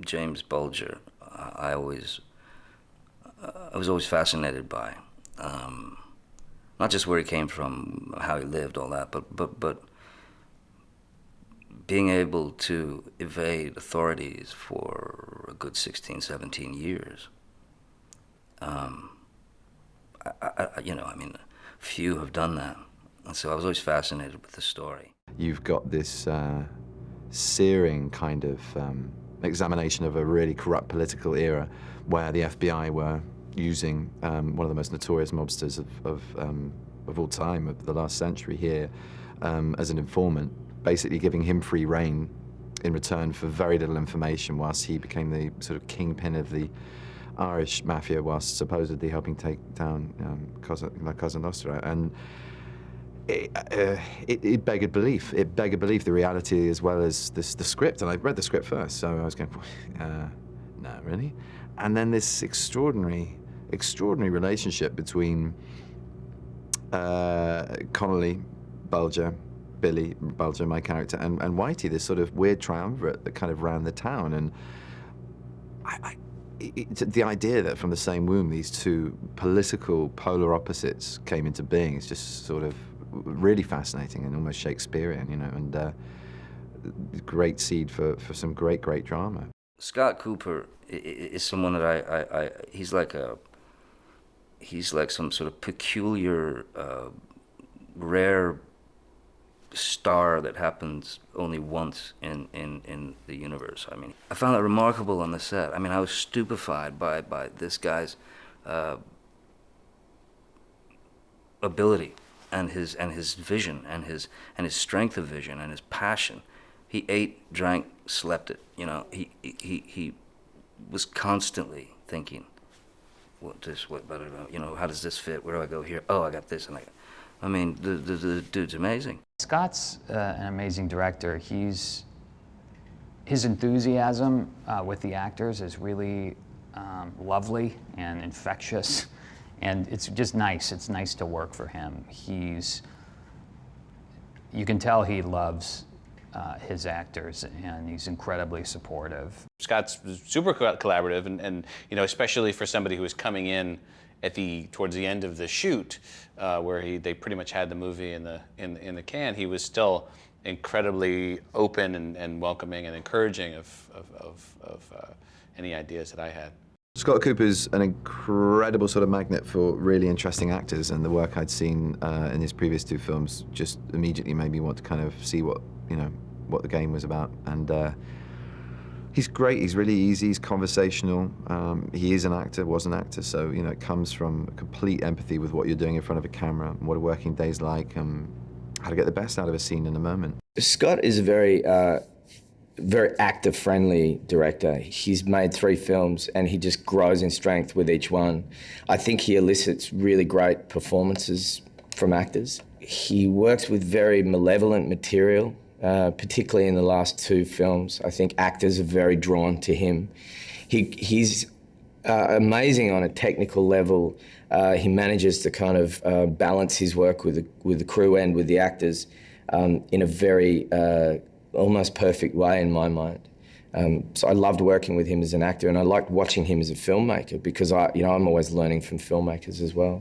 James Bulger, I was always fascinated by. Not just where he came from, how he lived, all that, but being able to evade authorities for a good 16, 17 years. Few have done that. And so I was always fascinated with the story. You've got this searing kind of examination of a really corrupt political era where the FBI were using one of the most notorious mobsters of all time, of the last century here, as an informant, basically giving him free rein in return for very little information, whilst he became the sort of kingpin of the Irish mafia, whilst supposedly helping take down La Cosa Nostra. And it begged belief. It begged belief, the reality as well as the script. And I read the script first, so I was going, no, really? And then this extraordinary relationship between Connolly, Bulger, Billy Bulger, my character, and Whitey, this sort of weird triumvirate that kind of ran the town. And the idea that from the same womb these two political polar opposites came into being is just sort of really fascinating and almost Shakespearean, you know, and great seed for some great drama. Scott Cooper is someone that he's like some sort of peculiar, rare star that happens only once in the universe. I mean, I found that remarkable on the set. I mean, I was stupefied by this guy's ability and his vision and his strength of vision and his passion. He ate, drank, slept it. You know, he was constantly thinking, you know, how does this fit? Where do I go here? Oh, I got this, and I mean, the dude's amazing. Scott's an amazing director. His enthusiasm with the actors is really lovely and infectious, and it's just nice. It's nice to work for him. You can tell he loves his actors, and he's incredibly supportive. Scott's super collaborative, and you know, especially for somebody who was coming in towards the end of the shoot, where they pretty much had the movie in the can. He was still incredibly open and welcoming and encouraging of any ideas that I had. Scott Cooper's an incredible sort of magnet for really interesting actors, and the work I'd seen in his previous two films just immediately made me want to kind of see what the game was about. And he's great. He's really easy. He's conversational. He is an actor, was an actor, so you know it comes from complete empathy with what you're doing in front of a camera, and what a working day's like, how to get the best out of a scene in a moment. Scott is a very actor-friendly director. He's made 3 films, and he just grows in strength with each one. I think he elicits really great performances from actors. He works with very malevolent material, particularly in the last 2 films. I think actors are very drawn to him. He's amazing on a technical level. He manages to kind of balance his work with the crew and with the actors in a very almost perfect way in my mind. So I loved working with him as an actor, and I liked watching him as a filmmaker, because I'm always learning from filmmakers as well.